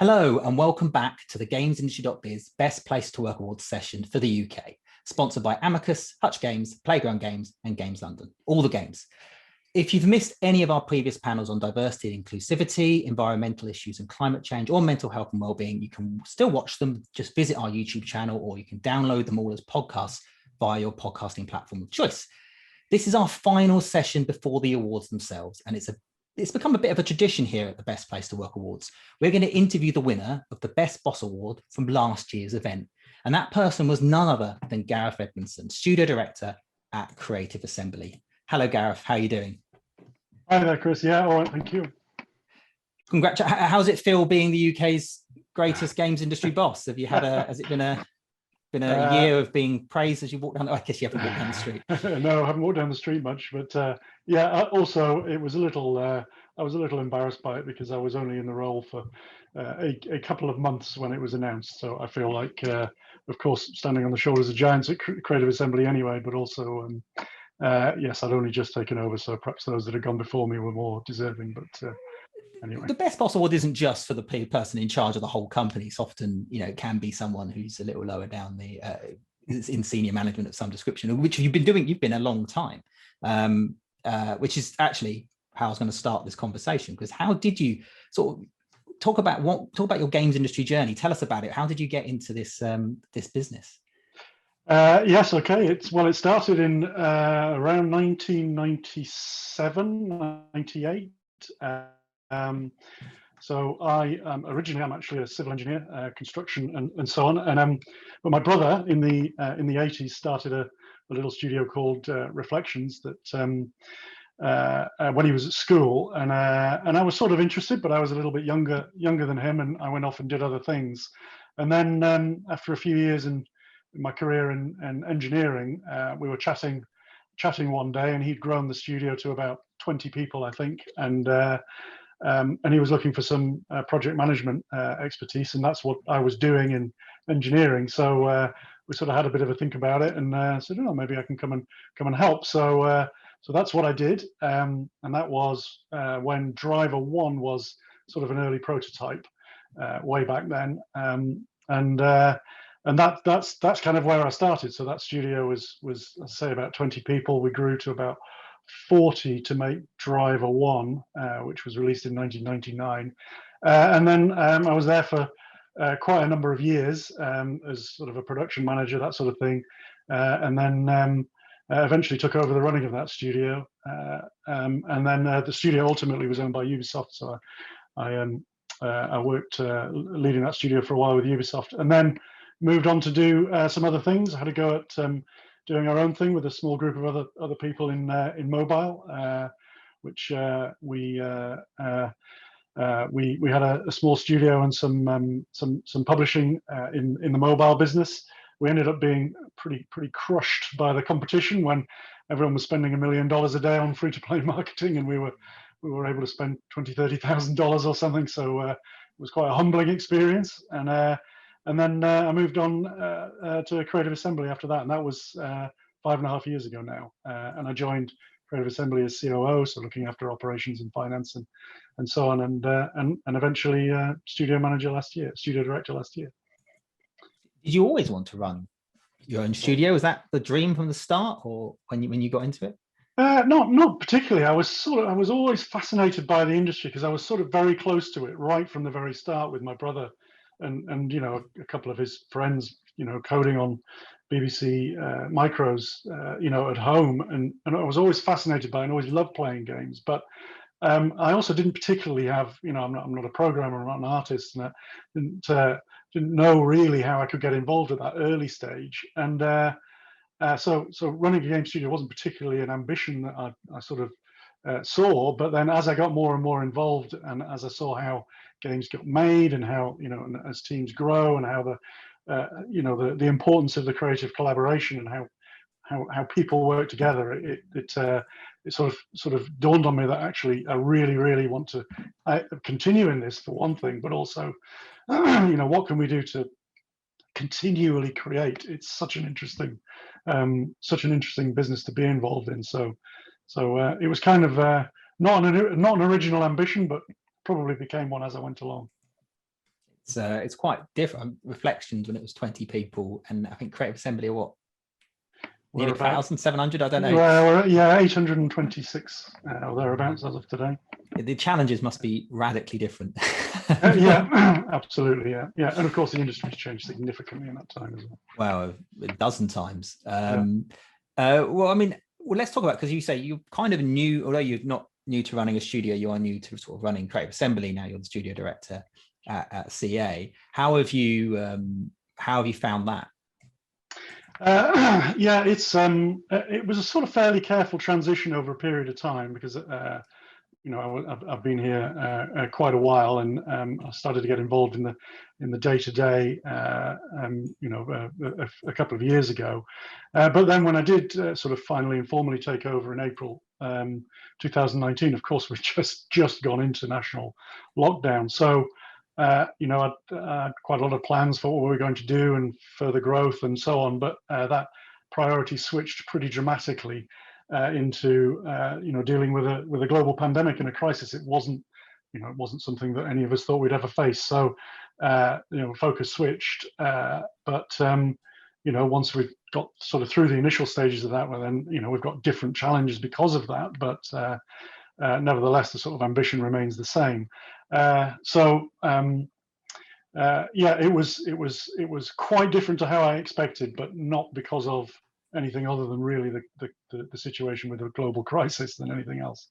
Hello and welcome back to the GamesIndustry.biz Best Place to Work Awards session for the UK, sponsored by Amicus, Hutch Games, Playground Games and Games London, all the games. If you've missed any of our previous panels on diversity and inclusivity, environmental issues and climate change, or mental health and wellbeing, you can still watch them. Just visit our YouTube channel, or you can download them all as podcasts via your podcasting platform of choice. This is our final session before the awards themselves, and it's become a bit of a tradition here at the Best Place to Work Awards. We're going to interview the winner of the Best Boss Award from last year's event. And that person was none other than Gareth Edmondson, Studio Director at Creative Assembly. Hello, Gareth. How are you doing? Hi there, Chris. Yeah, all right. Thank you. Congratulations. How does it feel being the UK's greatest games industry boss? Have you had has it been a year of being praised as you walk down? I guess you haven't walked down the street. No, I haven't walked down the street much, but yeah. Also, it was a little. I was a little embarrassed by it because I was only in the role for a couple of months when it was announced. So I feel like, of course, standing on the shoulders of giants at Creative Assembly anyway, but also, yes, I'd only just taken over, so perhaps those that had gone before me were more deserving. But anyway, the Best Boss Award isn't just for the person in charge of the whole company. It's often, it can be someone who's a little lower down the in senior management of some description, which you've been doing. You've been a long time, which is actually how I was going to start this conversation. Because how did you sort of talk about your games industry journey? Tell us about it. How did you get into this this business? Yes, okay. It started in around 1997, 98. So originally I'm actually a civil engineer, construction and so on. And but my brother in the 80s started a little studio called Reflections that when he was at school, and I was sort of interested, but I was a little bit younger than him, and I went off and did other things. And then after a few years in my career in engineering, we were chatting one day, and he'd grown the studio to about 20 people, I think, and he was looking for some project management expertise, and that's what I was doing in engineering. So we sort of had a bit of a think about it, and said, "Oh, maybe I can come and help." So that's what I did, and that was when Driver One was sort of an early prototype way back then, and that's kind of where I started. So that studio was let's say about 20 people. We grew to about 40 to make Driver One, which was released in 1999, and then I was there for quite a number of years as sort of a production manager, that sort of thing, and then eventually took over the running of that studio, and then the studio ultimately was owned by Ubisoft. So I worked leading that studio for a while with Ubisoft, and then moved on to do some other things. I had a go at doing our own thing with a small group of other people in mobile, which we had a small studio and some publishing in the mobile business. We ended up being pretty crushed by the competition when everyone was spending $1 million a day on free-to-play marketing, and we were able to spend $20,000-$30,000 or something. So it was quite a humbling experience, and then I moved on to Creative Assembly after that, and that was 5.5 years ago now. And I joined Creative Assembly as COO, so looking after operations and finance and so on, and eventually studio director last year. Did you always want to run your own studio? Was that the dream from the start, or when you got into it? Not particularly. I was always fascinated by the industry because I was sort of very close to it right from the very start with my brother. And a couple of his friends, coding on BBC micros, at home, and I was always fascinated by it and always loved playing games. But I also didn't particularly have, I'm not a programmer, I'm not an artist, and I didn't know really how I could get involved at that early stage. And so running a game studio wasn't particularly an ambition that I sort of saw. But then as I got more and more involved, and as I saw how games got made and how, and as teams grow, and how the importance of the creative collaboration and how people work together, it sort of dawned on me that actually I really want to continue in this, for one thing, but also what can we do to continually create? It's such an interesting business to be involved in. So it was kind of not an original ambition, but probably became one as I went along. It's quite different. Reflections when it was 20 people, and I think Creative Assembly are what, nearly 1,700. I don't know. Well, yeah, 826 or thereabouts as of today. The challenges must be radically different. Yeah, absolutely. Yeah, and of course the industry's changed significantly in that time as well. Well, a dozen times. Well, I mean, let's talk about, because you say you're kind of new, although you're not new to running a studio, you are new to sort of running Creative Assembly. Now you're the studio director at CA. How have you found that? Yeah, it was a sort of fairly careful transition over a period of time, because I've been here quite a while, and I started to get involved in the day-to-day a couple of years ago. But then when I did sort of finally and formally take over in April 2019, of course we'd just gone into national lockdown. So I had quite a lot of plans for what we were going to do and further growth and so on, but that priority switched pretty dramatically into dealing with a global pandemic and a crisis. It wasn't something that any of us thought we'd ever face. So focus switched. But once we've got sort of through the initial stages of that, well, then we've got different challenges because of that. But nevertheless, the sort of ambition remains the same. Yeah, it was quite different to how I expected, but not because of anything other than really the situation with the global crisis than anything else.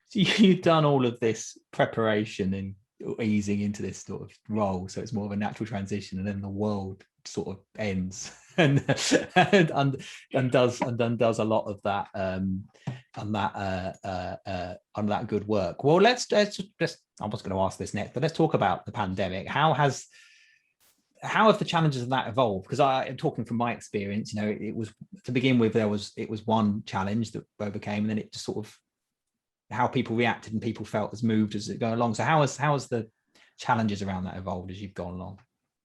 So you've done all of this preparation and easing into this sort of role, so it's more of a natural transition, and then the world sort of ends and does a lot of that on that good work. Well, let's just, I was going to ask this next, but let's talk about the pandemic. How have the challenges of that evolved? Because I'm talking from my experience, it was, to begin with, it was one challenge that overcame, and then it just sort of, how people reacted and people felt has moved as it go along. So how has the challenges around that evolved as you've gone along?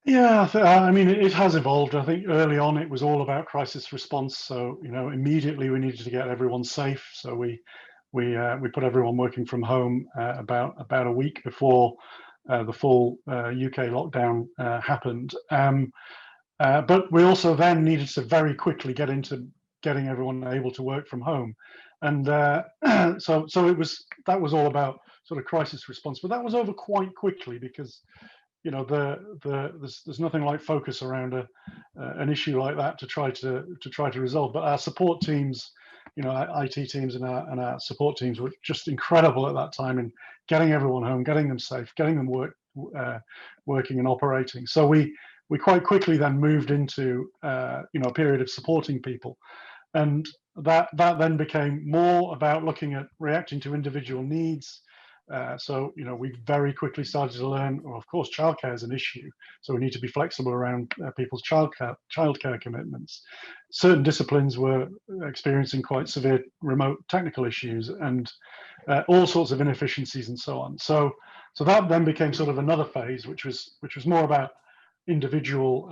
Yeah, I mean, it has evolved. I think early on it was all about crisis response. So immediately we needed to get everyone safe. So we put everyone working from home about a week before the full UK lockdown happened. But we also then needed to very quickly get into getting everyone able to work from home, and so that was all about sort of crisis response. But that was over quite quickly, because there's nothing like focus around an issue like that to try to resolve. But our support teams, our IT teams and our support teams were just incredible at that time in getting everyone home, getting them safe, getting them working and operating. So we quite quickly then moved into a period of supporting people, and that then became more about looking at reacting to individual needs. So we very quickly started to learn, well, of course, childcare is an issue, so we need to be flexible around people's childcare commitments. Certain disciplines were experiencing quite severe remote technical issues and all sorts of inefficiencies and so on. So that then became sort of another phase, which was more about individuals,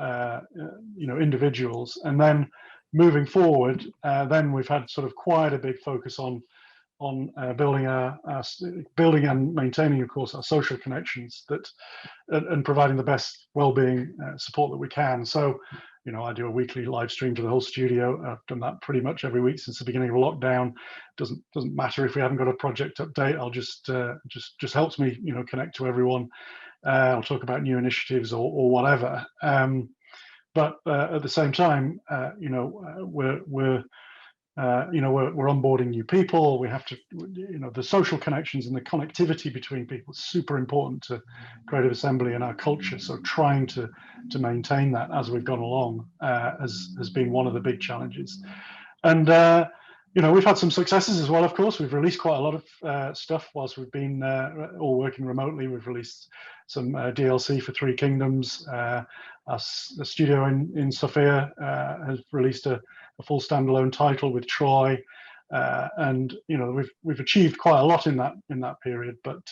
and then moving forward, then we've had sort of quite a big focus on building and maintaining, of course, our social connections and providing the best well-being support that we can. So, I do a weekly live stream to the whole studio. I've done that pretty much every week since the beginning of lockdown. Doesn't matter if we haven't got a project update. I'll just helps me, connect to everyone. I'll talk about new initiatives or whatever. But at the same time, we're onboarding new people. We have to, the social connections and the connectivity between people is super important to Creative Assembly and our culture. So trying to maintain that as we've gone along has been one of the big challenges. And we've had some successes as well. Of course, we've released quite a lot of stuff whilst we've been all working remotely. We've released some DLC for Three Kingdoms. Our studio in Sofia has released a full standalone title with Troy, and we've achieved quite a lot in that period. But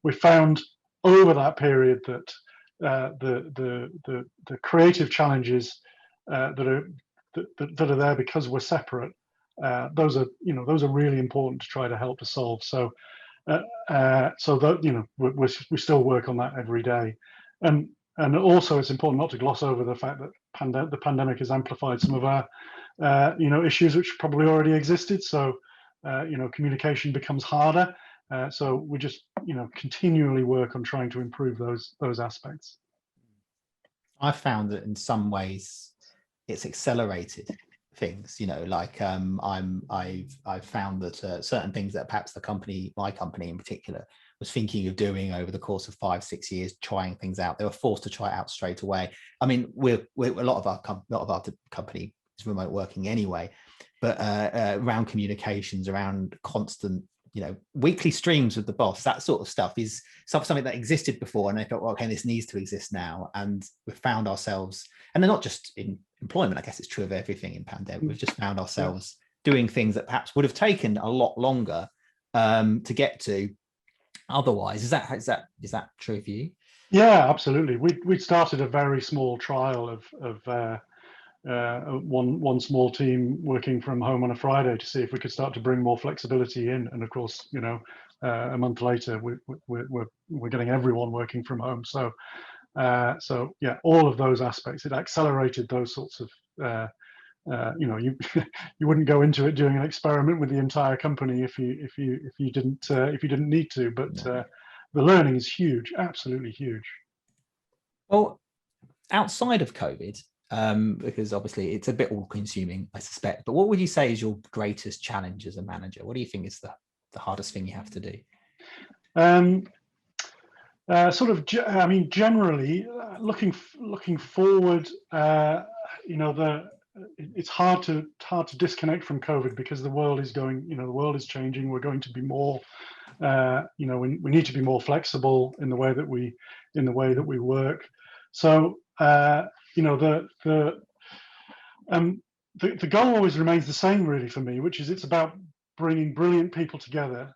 we found over that period that the creative challenges that are there because we're separate, those are really important to try to help to solve. So that we still work on that every day. and also it's important not to gloss over the fact that the pandemic has amplified some of our issues which probably already existed. So communication becomes harder. So we just continually work on trying to improve those aspects. I found that in some ways it's accelerated things, like I've found that certain things that perhaps my company in particular was thinking of doing over the course of 5-6 years, trying things out. They were forced to try it out straight away. I mean, we're a lot of our company is remote working anyway, but around communications, around constant weekly streams with the boss, that sort of stuff is something that existed before, and they thought, well, okay, this needs to exist now. And we've found ourselves, and they're not just in employment, I guess it's true of everything in pandemic, we've just found ourselves doing things that perhaps would have taken a lot longer to get to otherwise. Is that true for you? Yeah, absolutely. We started a very small trial of one small team working from home on a Friday to see if we could start to bring more flexibility in. And of course, a month later, we're getting everyone working from home. So yeah, all of those aspects, it accelerated those sorts of. You wouldn't go into it doing an experiment with the entire company if you didn't need to. But the learning is huge, absolutely huge. Well, outside of COVID, because obviously it's a bit all-consuming, I suspect, but what would you say is your greatest challenge as a manager? What do you think is the hardest thing you have to do? Generally, looking forward, it's hard to disconnect from COVID because the world is changing. We're going to be more, we need to be more flexible in the way that we work. So the goal always remains the same, really, for me, which is it's about bringing brilliant people together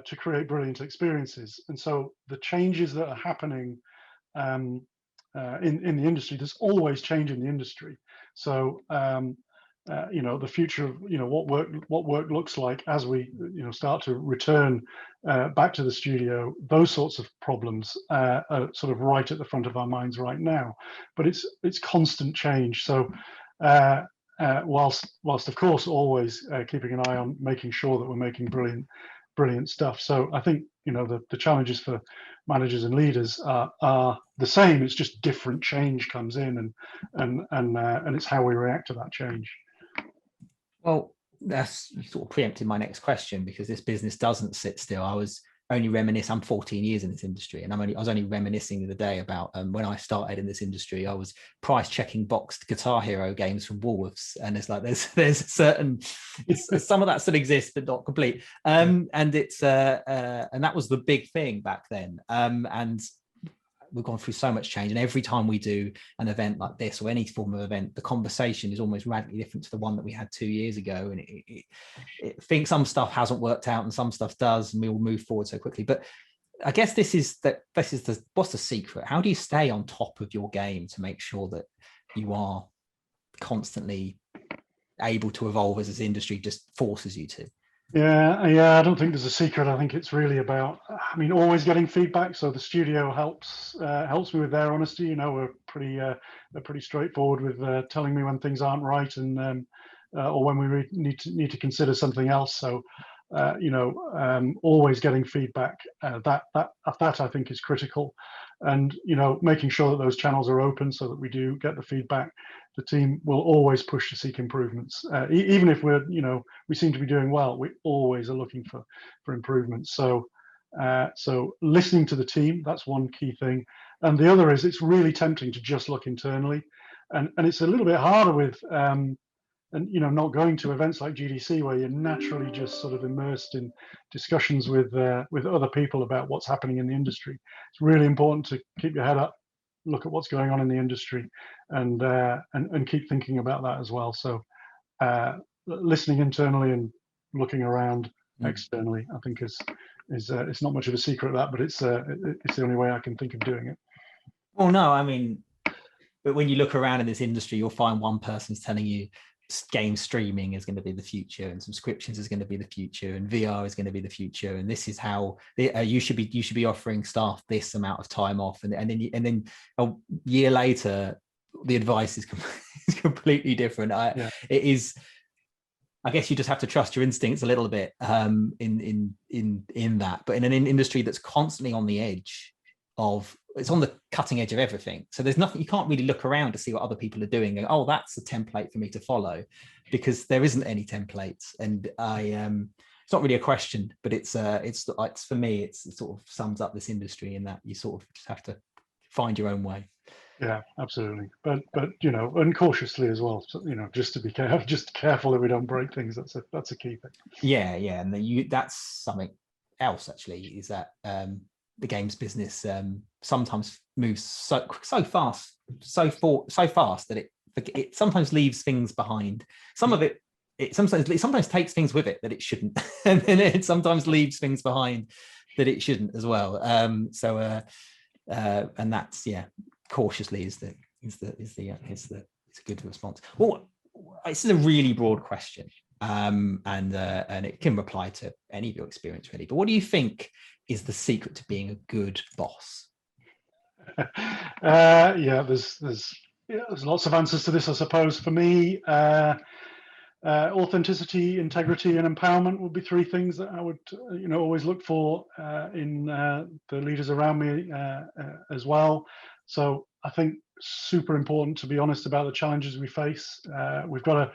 to create brilliant experiences. And so the changes that are happening in the industry, there's always change in the industry. So the future of what work looks like as we start to return back to the studio, those sorts of problems are sort of right at the front of our minds right now. But it's constant change. So whilst of course always keeping an eye on making sure that we're making brilliant stuff. So I think the challenges for managers and leaders are the same. It's just different change comes in, and it's how we react to that change. Well, that's sort of preempted my next question, because this business doesn't sit still. I was only reminiscing, I'm 14 years in this industry, and I was only reminiscing the other day about when I started in this industry, I was price checking boxed Guitar Hero games from Woolworths, and it's like there's certain some of that still exists but not complete, and it's and that was the big thing back then, and we've gone through so much change, and every time we do an event like this or any form of event, the conversation is almost radically different to the one that we had 2 years ago, and it thinks some stuff hasn't worked out and some stuff does, and we will move forward so quickly. But I guess what's the secret? How do you stay on top of your game to make sure that you are constantly able to evolve as this industry just forces you to? Yeah, I don't think there's a secret. I think it's really about, always getting feedback. So the studio helps me with their honesty. We're pretty straightforward with telling me when things aren't right, and or when we need to consider something else. So always getting feedback. That I think is critical, and making sure that those channels are open so that we do get the feedback. The team will always push to seek improvements, even if we seem to be doing well. We always are looking for improvements. So listening to the team, that's one key thing, and the other is it's really tempting to just look internally, and it's a little bit harder with not going to events like GDC, where you're naturally just sort of immersed in discussions with other people about what's happening in the industry. It's really important to keep your head up, look at what's going on in the industry, and keep thinking about that as well. So listening internally and looking around externally, I think is it's not much of a secret, that, but it's the only way I can think of doing it. Well, no, but when you look around in this industry, you'll find one person's telling you game streaming is going to be the future, and subscriptions is going to be the future, and VR is going to be the future, and this is how you should be offering staff this amount of time off, and then a year later the advice is completely different. It is, I guess you just have to trust your instincts a little bit in that, but in an industry that's constantly on the edge of, it's on the cutting edge of everything. So there's nothing, you can't really look around to see what other people are doing. Oh, that's a template for me to follow, because there isn't any templates. And it's not really a question, but it's for me, it sort of sums up this industry in that you sort of just have to find your own way. Yeah, absolutely. But you know, and cautiously as well. So, you know, just to be careful that we don't break things. That's a key thing. Yeah, and that's something else actually, is that the games business sometimes moves so fast that it sometimes leaves things behind. Some of it sometimes takes things with it that it shouldn't, and then it sometimes leaves things behind that it shouldn't as well. And that's, yeah, cautiously is a good response. Well, this is a really broad question, and it can apply to any of your experience really. But what do you think is the secret to being a good boss? Yeah, there's lots of answers to this, I suppose. For me, authenticity, integrity, and empowerment would be three things that I would, always look for in the leaders around me as well. So I think super important to be honest about the challenges we face. We've got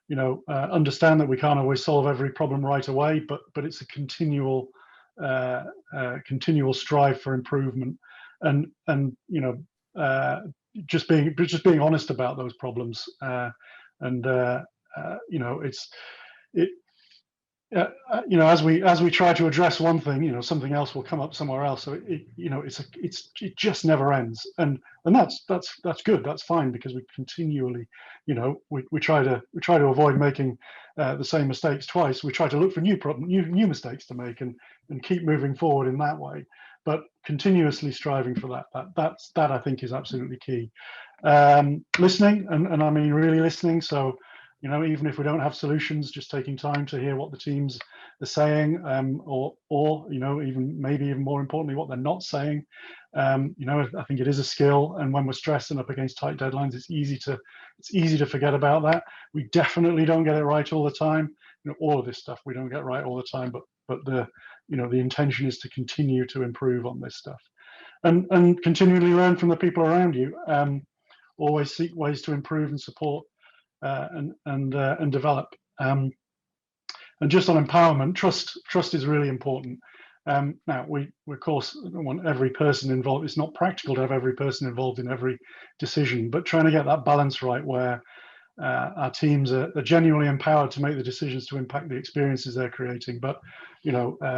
to, understand that we can't always solve every problem right away, but it's a continual strive for improvement, and just being honest about those problems, as we try to address one thing, something else will come up somewhere else. So it just never ends, and that's good. That's fine, because we continually, we try to avoid making the same mistakes twice. We try to look for new mistakes to make, and keep moving forward in that way. But continuously striving for that I think is absolutely key. Listening, and I mean really listening. So, even if we don't have solutions, just taking time to hear what the teams are saying, or even more importantly, what they're not saying. I think it is a skill, and when we're stressed and up against tight deadlines, it's easy to forget about that. We definitely don't get it right all the time. All of this stuff we don't get right all the time, but the intention is to continue to improve on this stuff, and continually learn from the people around you. Always seek ways to improve and support and develop. And just on empowerment, trust is really important. Now we of course don't want every person involved. It's not practical to have every person involved in every decision, but trying to get that balance right, where our teams are genuinely empowered to make the decisions to impact the experiences they're creating, but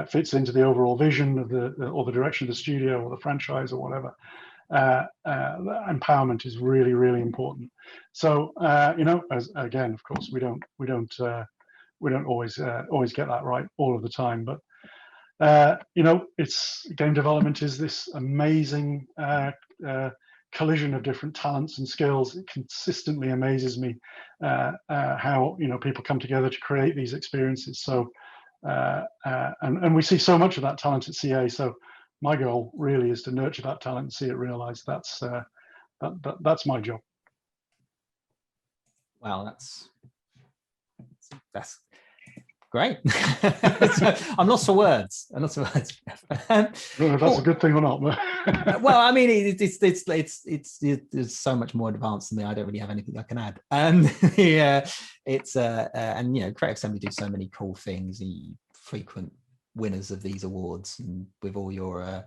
fits into the overall vision of the direction of the studio or the franchise or whatever. Empowerment is really, really important. So as again, of course, we don't always get that right all of the time, but it's game development is this amazing collision of different talents and skills. It consistently amazes me how people come together to create these experiences. So and we see so much of that talent at CA. So my goal really is to nurture that talent and see it realized. That's my job. Wow, that's great. I'm lost for words. I don't know if that's a good thing or not. Well, I mean, it's so much more advanced than me. I don't really have anything I can add. And Creative Assembly do so many cool things. The frequent winners of these awards, and with all your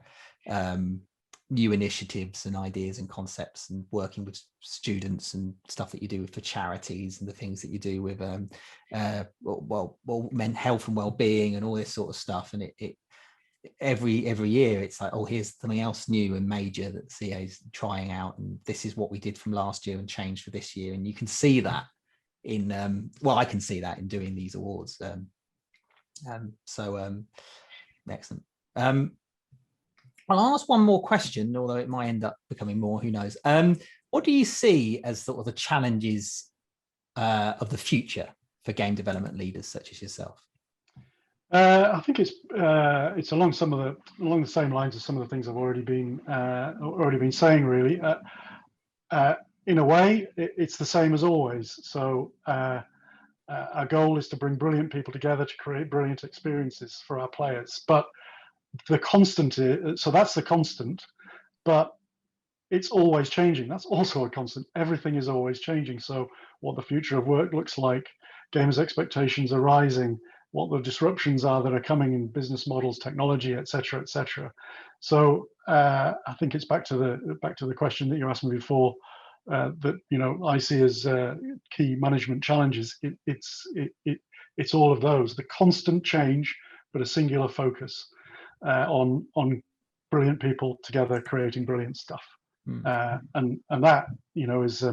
new initiatives and ideas and concepts, and working with students and stuff that you do for charities, and the things that you do with mental health and well-being and all this sort of stuff. And it every year it's like, oh, here's something else new and major that CA's trying out, and this is what we did from last year and changed for this year. And you can see that in I can see that in doing these awards. Excellent. I'll ask one more question, although it might end up becoming more, who knows. What do you see as sort of the challenges of the future for game development leaders such as yourself? I think it's along the same lines as some of the things I've already been saying. Really, in a way, it's the same as always. So our goal is to bring brilliant people together to create brilliant experiences for our players. But the constant is, so that's the constant, but it's always changing. That's also a constant. Everything is always changing. So what the future of work looks like, gamers' expectations are rising, what the disruptions are that are coming in business models, technology, etc., etc. So I think it's back to the question that you asked me before, that I see as key management challenges. It's all of those, the constant change, but a singular focus on brilliant people together creating brilliant stuff. And that is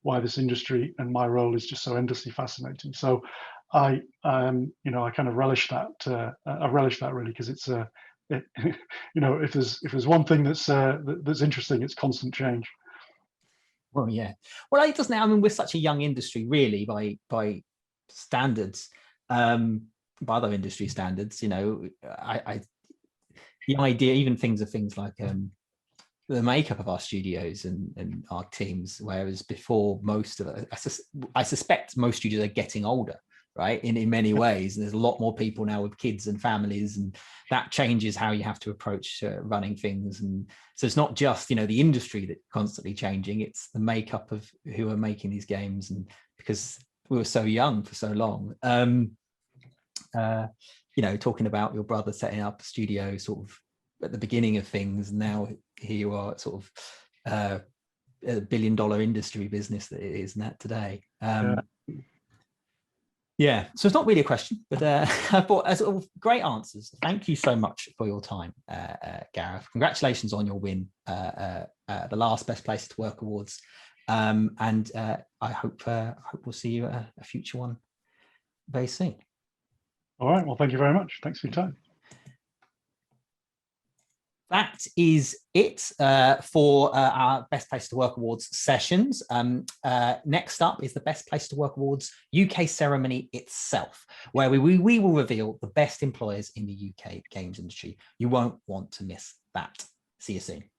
why this industry and my role is just so endlessly fascinating. So I kind of relish that. I relish that really, because it's if there's one thing that's interesting, it's constant change. Well, yeah. Well, it doesn't. I mean, we're such a young industry, really, by standards, by other industry standards. The idea, even things like the makeup of our studios and our teams, whereas before most of it, I suspect most studios are getting older, right, in many ways, and there's a lot more people now with kids and families, and that changes how you have to approach running things. And so it's not just the industry that's constantly changing, it's the makeup of who are making these games. And because we were so young for so long, talking about your brother setting up a studio sort of at the beginning of things, now here you are, sort of a $1 billion industry business that it is not today. Yeah, so it's not really a question, but I thought as great answers. Thank you so much for your time, Gareth. Congratulations on your win, the last Best Place to Work Awards, and I hope we'll see you at a future one very soon. All right. Well, thank you very much. Thanks for your time. That is it for our Best Place to Work Awards sessions. Next up is the Best Place to Work Awards UK ceremony itself, where we will reveal the best employers in the UK games industry. You won't want to miss that. See you soon.